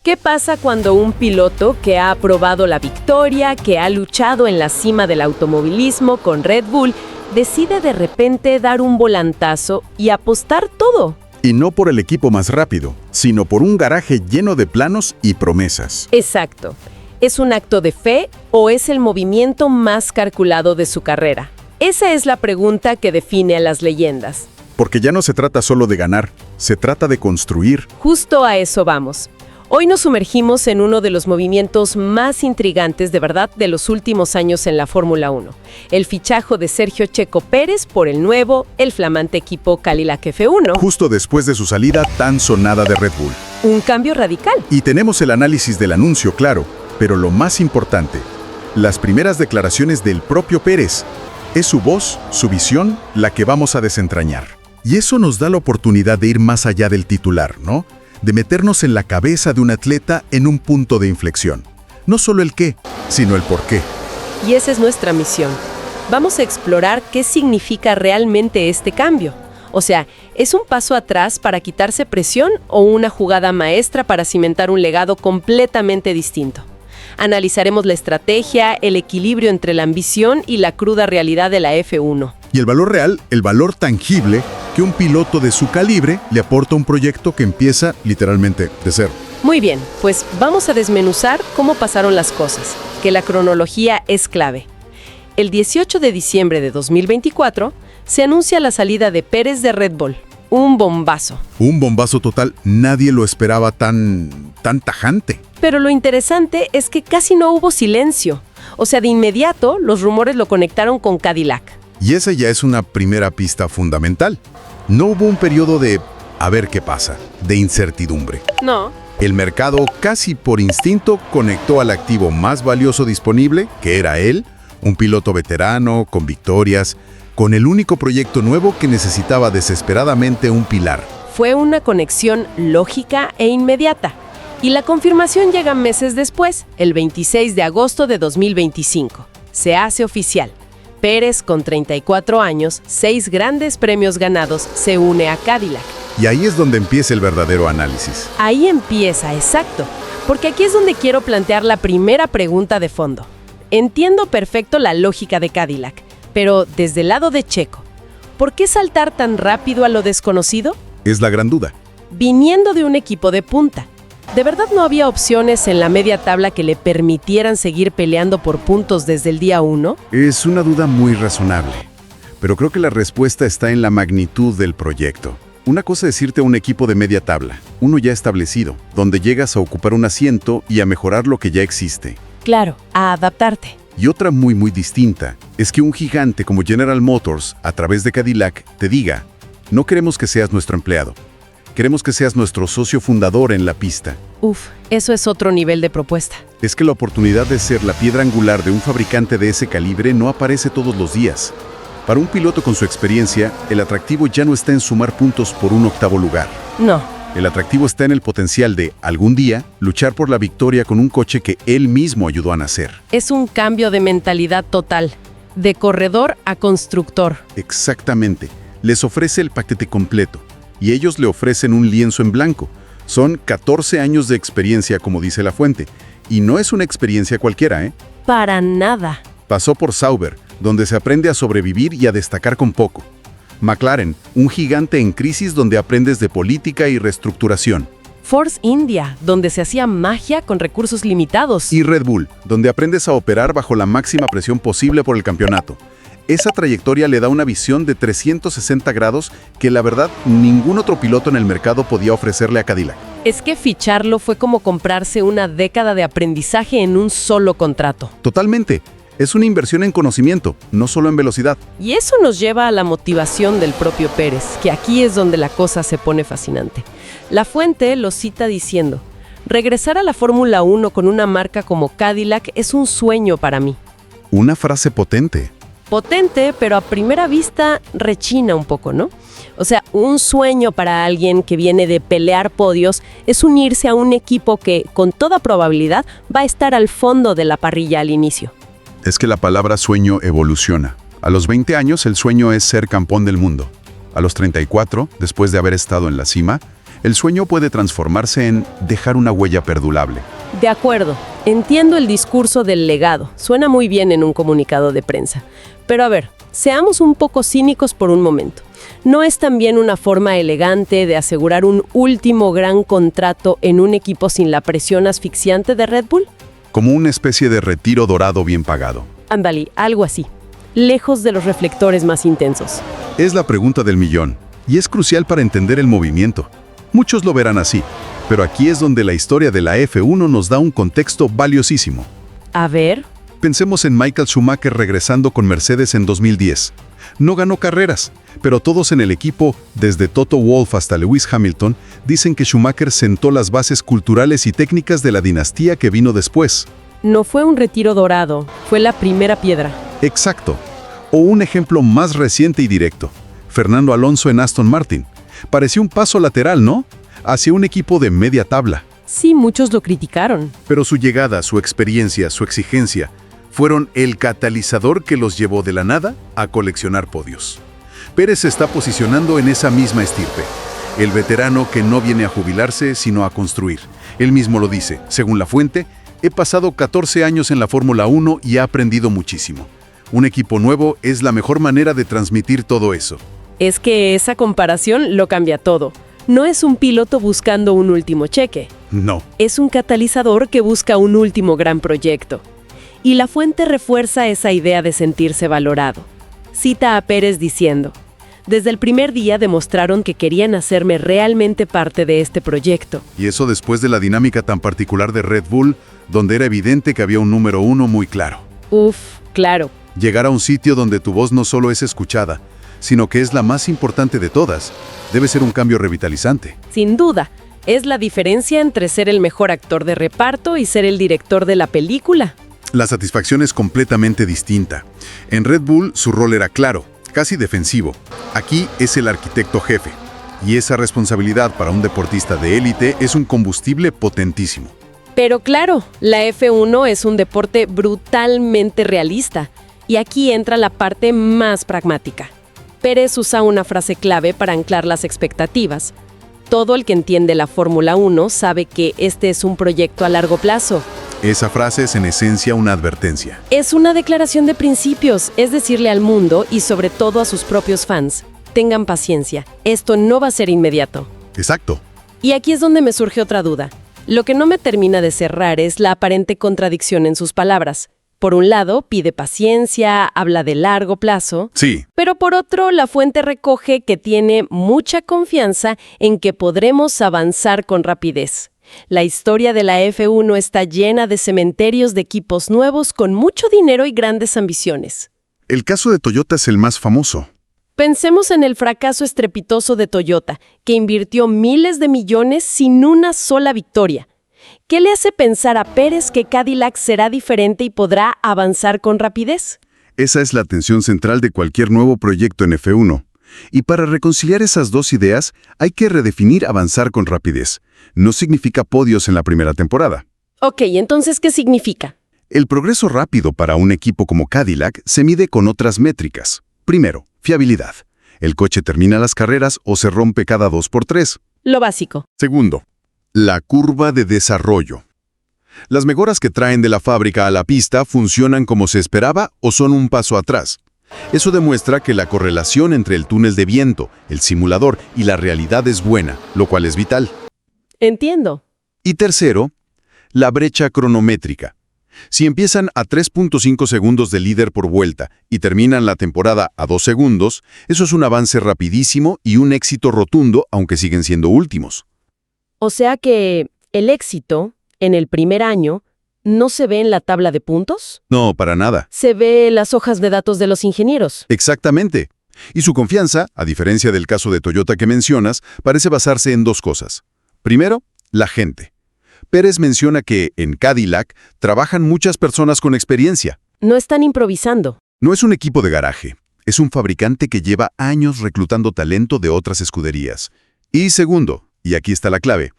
¿Qué pasa cuando un piloto que ha probado la victoria, que ha luchado en la cima del automovilismo con Red Bull, decide de repente dar un volantazo y apostar todo? Y no por el equipo más rápido, sino por un garaje lleno de planos y promesas. Exacto. ¿Es un acto de fe o es el movimiento más calculado de su carrera? Esa es la pregunta que define a las leyendas. Porque ya no se trata solo de ganar, se trata de construir. Justo a eso vamos. Hoy nos sumergimos en uno de los movimientos más intrigantes de verdad de los últimos años en la Fórmula 1. El fichaje de Sergio Checo Pérez por el flamante equipo Cadillac F1. Justo después de su salida tan sonada de Red Bull. Un cambio radical. Y tenemos el análisis del anuncio, claro, pero lo más importante, las primeras declaraciones del propio Pérez. Es su voz, su visión, la que vamos a desentrañar. Y eso nos da la oportunidad de ir más allá del titular, ¿no? De meternos en la cabeza de un atleta en un punto de inflexión. No solo el qué, sino el por qué. Y esa es nuestra misión. Vamos a explorar qué significa realmente este cambio. O sea, ¿es un paso atrás para quitarse presión o una jugada maestra para cimentar un legado completamente distinto? Analizaremos la estrategia, el equilibrio entre la ambición y la cruda realidad de la F1. Y el valor real, el valor tangible que un piloto de su calibre le aporta a un proyecto que empieza literalmente de cero. Muy bien, pues vamos a desmenuzar cómo pasaron las cosas, que la cronología es clave. El 18 de diciembre de 2024 se anuncia la salida de Pérez de Red Bull. Un bombazo. Un bombazo total, nadie lo esperaba tan tajante. Pero lo interesante es que casi no hubo silencio. O sea, de inmediato los rumores lo conectaron con Cadillac. Y esa ya es una primera pista fundamental. No hubo un periodo de a ver qué pasa, de incertidumbre. No. El mercado, casi por instinto, conectó al activo más valioso disponible, que era él, un piloto veterano, con victorias, con el único proyecto nuevo que necesitaba desesperadamente un pilar. Fue una conexión lógica e inmediata. Y la confirmación llega meses después, el 26 de agosto de 2025. Se hace oficial. Pérez, con 34 años, 6 grandes premios ganados, se une a Cadillac. Y ahí es donde empieza el verdadero análisis. Ahí empieza, exacto. Porque aquí es donde quiero plantear la primera pregunta de fondo. Entiendo perfecto la lógica de Cadillac, pero desde el lado de Checo, ¿por qué saltar tan rápido a lo desconocido? Es la gran duda. Viniendo de un equipo de punta, ¿de verdad no había opciones en la media tabla que le permitieran seguir peleando por puntos desde el día 1? Es una duda muy razonable, pero creo que la respuesta está en la magnitud del proyecto. Una cosa es irte a un equipo de media tabla, uno ya establecido, donde llegas a ocupar un asiento y a mejorar lo que ya existe. Claro, a adaptarte. Y otra muy distinta es que un gigante como General Motors, a través de Cadillac, te diga, no queremos que seas nuestro empleado. Queremos que seas nuestro socio fundador en la pista. Eso es otro nivel de propuesta. Es que la oportunidad de ser la piedra angular de un fabricante de ese calibre no aparece todos los días. Para un piloto con su experiencia, el atractivo ya no está en sumar puntos por un octavo lugar. No. El atractivo está en el potencial de, algún día, luchar por la victoria con un coche que él mismo ayudó a nacer. Es un cambio de mentalidad total, de corredor a constructor. Exactamente. Les ofrece el paquete completo. Y ellos le ofrecen un lienzo en blanco. Son 14 años de experiencia, como dice la fuente. Y no es una experiencia cualquiera, ¿eh? Para nada. Pasó por Sauber, donde se aprende a sobrevivir y a destacar con poco. McLaren, un gigante en crisis donde aprendes de política y reestructuración. Force India, donde se hacía magia con recursos limitados. Y Red Bull, donde aprendes a operar bajo la máxima presión posible por el campeonato. Esa trayectoria le da una visión de 360 grados que la verdad ningún otro piloto en el mercado podía ofrecerle a Cadillac. Es que ficharlo fue como comprarse una década de aprendizaje en un solo contrato. Totalmente. Es una inversión en conocimiento, no solo en velocidad. Y eso nos lleva a la motivación del propio Pérez, que aquí es donde la cosa se pone fascinante. La fuente lo cita diciendo, regresar a la Fórmula 1 con una marca como Cadillac es un sueño para mí. Una frase potente. Potente, pero a primera vista rechina un poco, ¿no? O sea, un sueño para alguien que viene de pelear podios es unirse a un equipo que, con toda probabilidad, va a estar al fondo de la parrilla al inicio. Es que la palabra sueño evoluciona. A los 20 años el sueño es ser campeón del mundo. A los 34, después de haber estado en la cima, El sueño puede transformarse en dejar una huella perdurable. De acuerdo, entiendo el discurso del legado. Suena muy bien en un comunicado de prensa. Pero a ver, seamos un poco cínicos por un momento. ¿No es también una forma elegante de asegurar un último gran contrato en un equipo sin la presión asfixiante de Red Bull? Como una especie de retiro dorado bien pagado. Ándale, algo así. Lejos de los reflectores más intensos. Es la pregunta del millón, y es crucial para entender el movimiento. Muchos lo verán así, pero aquí es donde la historia de la F1 nos da un contexto valiosísimo. A ver. Pensemos en Michael Schumacher regresando con Mercedes en 2010. No ganó carreras, pero todos en el equipo, desde Toto Wolff hasta Lewis Hamilton, dicen que Schumacher sentó las bases culturales y técnicas de la dinastía que vino después. No fue un retiro dorado, fue la primera piedra. Exacto. O un ejemplo más reciente y directo. Fernando Alonso en Aston Martin. Parecía un paso lateral, ¿no? Hacia un equipo de media tabla. Sí, muchos lo criticaron. Pero su llegada, su experiencia, su exigencia, fueron el catalizador que los llevó de la nada a coleccionar podios. Pérez se está posicionando en esa misma estirpe. El veterano que no viene a jubilarse, sino a construir. Él mismo lo dice, según la fuente, he pasado 14 años en la Fórmula 1 y he aprendido muchísimo. Un equipo nuevo es la mejor manera de transmitir todo eso. Es que esa comparación lo cambia todo. No es un piloto buscando un último cheque. No. Es un catalizador que busca un último gran proyecto. Y la fuente refuerza esa idea de sentirse valorado. Cita a Pérez diciendo, desde el primer día demostraron que querían hacerme realmente parte de este proyecto. Y eso después de la dinámica tan particular de Red Bull, donde era evidente que había un número uno muy claro. Uf, claro. Llegar a un sitio donde tu voz no solo es escuchada, sino que es la más importante de todas, debe ser un cambio revitalizante. Sin duda, es la diferencia entre ser el mejor actor de reparto y ser el director de la película. La satisfacción es completamente distinta. En Red Bull su rol era claro, casi defensivo. Aquí es el arquitecto jefe. Y esa responsabilidad para un deportista de élite es un combustible potentísimo. Pero claro, la F1 es un deporte brutalmente realista. Y aquí entra la parte más pragmática. Pérez usa una frase clave para anclar las expectativas. Todo el que entiende la Fórmula 1 sabe que este es un proyecto a largo plazo. Esa frase es en esencia una advertencia. Es una declaración de principios, es decirle al mundo y sobre todo a sus propios fans, tengan paciencia, esto no va a ser inmediato. Exacto. Y aquí es donde me surge otra duda. Lo que no me termina de cerrar es la aparente contradicción en sus palabras. Por un lado, pide paciencia, habla de largo plazo. Sí. Pero por otro, la fuente recoge que tiene mucha confianza en que podremos avanzar con rapidez. La historia de la F1 está llena de cementerios de equipos nuevos con mucho dinero y grandes ambiciones. El caso de Toyota es el más famoso. Pensemos en el fracaso estrepitoso de Toyota, que invirtió miles de millones sin una sola victoria. ¿Qué le hace pensar a Pérez que Cadillac será diferente y podrá avanzar con rapidez? Esa es la tensión central de cualquier nuevo proyecto en F1. Y para reconciliar esas dos ideas, hay que redefinir avanzar con rapidez. No significa podios en la primera temporada. Ok, entonces, ¿qué significa? El progreso rápido para un equipo como Cadillac se mide con otras métricas. Primero, fiabilidad. El coche termina las carreras o se rompe cada 2x3. Lo básico. Segundo, la curva de desarrollo. Las mejoras que traen de la fábrica a la pista funcionan como se esperaba o son un paso atrás. Eso demuestra que la correlación entre el túnel de viento, el simulador y la realidad es buena, lo cual es vital. Entiendo. Y tercero, la brecha cronométrica. Si empiezan a 3.5 segundos de líder por vuelta y terminan la temporada a 2 segundos, eso es un avance rapidísimo y un éxito rotundo, aunque siguen siendo últimos. O sea que el éxito, en el primer año, ¿no se ve en la tabla de puntos? No, para nada. Se ve en las hojas de datos de los ingenieros. Exactamente. Y su confianza, a diferencia del caso de Toyota que mencionas, parece basarse en dos cosas. Primero, la gente. Pérez menciona que en Cadillac trabajan muchas personas con experiencia. No están improvisando. No es un equipo de garaje. Es un fabricante que lleva años reclutando talento de otras escuderías. Y segundo, y aquí está la clave,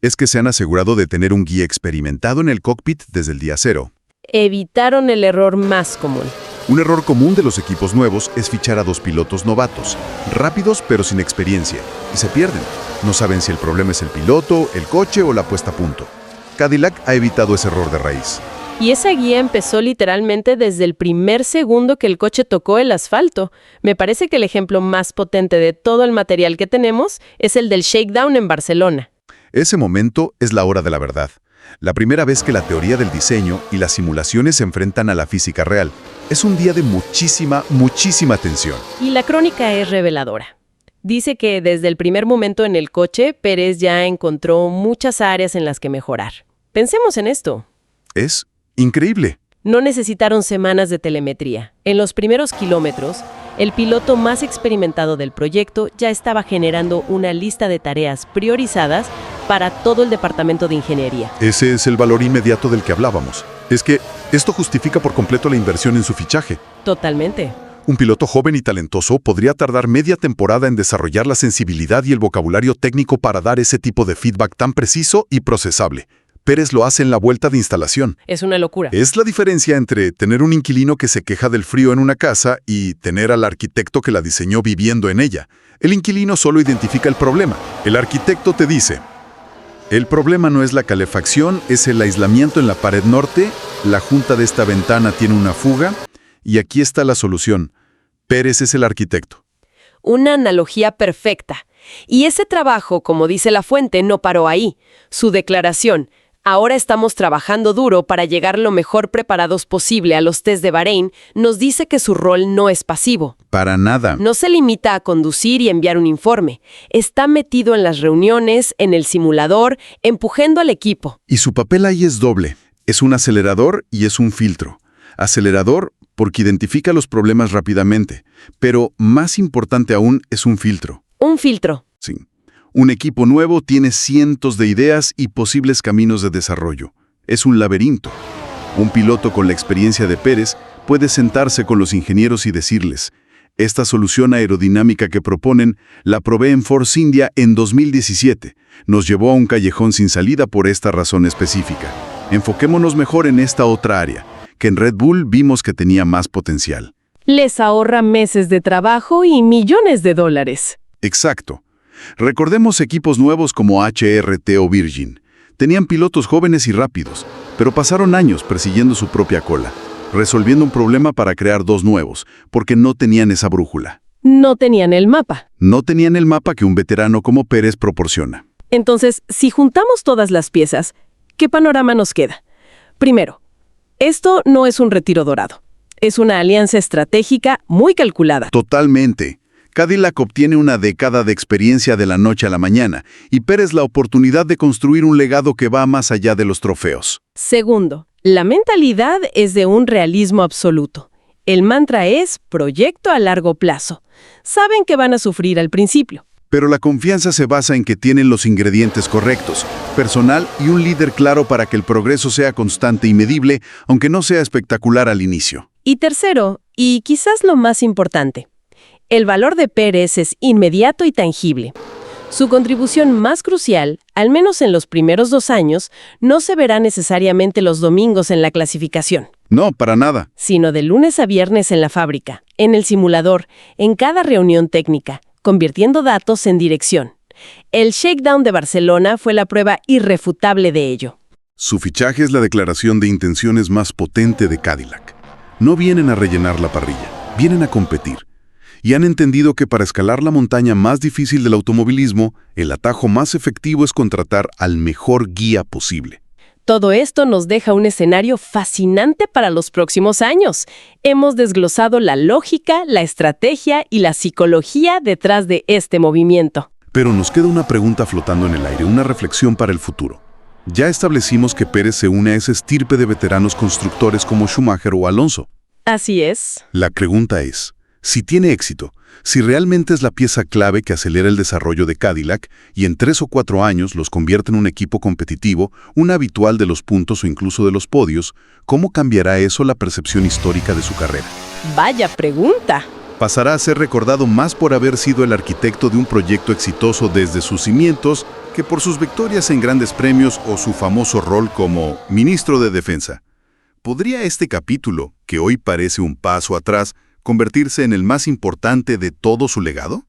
es que se han asegurado de tener un guía experimentado en el cockpit desde el día cero. Evitaron el error más común. Un error común de los equipos nuevos es fichar a dos pilotos novatos, rápidos pero sin experiencia, y se pierden. No saben si el problema es el piloto, el coche o la puesta a punto. Cadillac ha evitado ese error de raíz. Y esa guía empezó literalmente desde el primer segundo que el coche tocó el asfalto. Me parece que el ejemplo más potente de todo el material que tenemos es el del shakedown en Barcelona. Ese momento es la hora de la verdad. La primera vez que la teoría del diseño y las simulaciones se enfrentan a la física real. Es un día de muchísima tensión. Y la crónica es reveladora. Dice que desde el primer momento en el coche, Pérez ya encontró muchas áreas en las que mejorar. Pensemos en esto. Es increíble. No necesitaron semanas de telemetría. En los primeros kilómetros, el piloto más experimentado del proyecto ya estaba generando una lista de tareas priorizadas para todo el departamento de ingeniería. Ese es el valor inmediato del que hablábamos. Es que esto justifica por completo la inversión en su fichaje. Totalmente. Un piloto joven y talentoso podría tardar media temporada en desarrollar la sensibilidad y el vocabulario técnico para dar ese tipo de feedback tan preciso y procesable. Pérez lo hace en la vuelta de instalación. Es una locura. Es la diferencia entre tener un inquilino que se queja del frío en una casa y tener al arquitecto que la diseñó viviendo en ella. El inquilino solo identifica el problema. El arquitecto te dice: el problema no es la calefacción, es el aislamiento en la pared norte, la junta de esta ventana tiene una fuga, y aquí está la solución. Pérez es el arquitecto. Una analogía perfecta. Y ese trabajo, como dice la fuente, no paró ahí. Su declaración: ahora estamos trabajando duro para llegar lo mejor preparados posible a los test de Bahrein, nos dice que su rol no es pasivo. Para nada. No se limita a conducir y enviar un informe. Está metido en las reuniones, en el simulador, empujando al equipo. Y su papel ahí es doble. Es un acelerador y es un filtro. Acelerador porque identifica los problemas rápidamente, pero más importante aún es un filtro. Un filtro. Sí. Un equipo nuevo tiene cientos de ideas y posibles caminos de desarrollo. Es un laberinto. Un piloto con la experiencia de Pérez puede sentarse con los ingenieros y decirles: esta solución aerodinámica que proponen la probé en Force India en 2017. Nos llevó a un callejón sin salida por esta razón específica. Enfoquémonos mejor en esta otra área, que en Red Bull vimos que tenía más potencial. Les ahorra meses de trabajo y millones de dólares. Exacto. Recordemos equipos nuevos como HRT o Virgin. Tenían pilotos jóvenes y rápidos, pero pasaron años persiguiendo su propia cola, resolviendo un problema para crear dos nuevos, porque no tenían esa brújula. No tenían el mapa. No tenían el mapa que un veterano como Pérez proporciona. Entonces, si juntamos todas las piezas, ¿qué panorama nos queda? Primero, esto no es un retiro dorado. Es una alianza estratégica muy calculada. Totalmente. Cadillac obtiene una década de experiencia de la noche a la mañana y Pérez la oportunidad de construir un legado que va más allá de los trofeos. Segundo, la mentalidad es de un realismo absoluto. El mantra es proyecto a largo plazo. Saben que van a sufrir al principio. Pero la confianza se basa en que tienen los ingredientes correctos, personal y un líder claro para que el progreso sea constante y medible, aunque no sea espectacular al inicio. Y tercero, y quizás lo más importante, el valor de Pérez es inmediato y tangible. Su contribución más crucial, al menos en los primeros 2 años, no se verá necesariamente los domingos en la clasificación. No, para nada. Sino de lunes a viernes en la fábrica, en el simulador, en cada reunión técnica, convirtiendo datos en dirección. El shakedown de Barcelona fue la prueba irrefutable de ello. Su fichaje es la declaración de intenciones más potente de Cadillac. No vienen a rellenar la parrilla, vienen a competir. Y han entendido que para escalar la montaña más difícil del automovilismo, el atajo más efectivo es contratar al mejor guía posible. Todo esto nos deja un escenario fascinante para los próximos años. Hemos desglosado la lógica, la estrategia y la psicología detrás de este movimiento. Pero nos queda una pregunta flotando en el aire, una reflexión para el futuro. Ya establecimos que Pérez se une a esa estirpe de veteranos constructores como Schumacher o Alonso. Así es. La pregunta es: si tiene éxito, si realmente es la pieza clave que acelera el desarrollo de Cadillac y en 3 o 4 años los convierte en un equipo competitivo, un habitual de los puntos o incluso de los podios, ¿cómo cambiará eso la percepción histórica de su carrera? Vaya pregunta. Pasará a ser recordado más por haber sido el arquitecto de un proyecto exitoso desde sus cimientos que por sus victorias en grandes premios o su famoso rol como ministro de Defensa. ¿podría este capítulo, que hoy parece un paso atrás, convertirse en el más importante de todo su legado?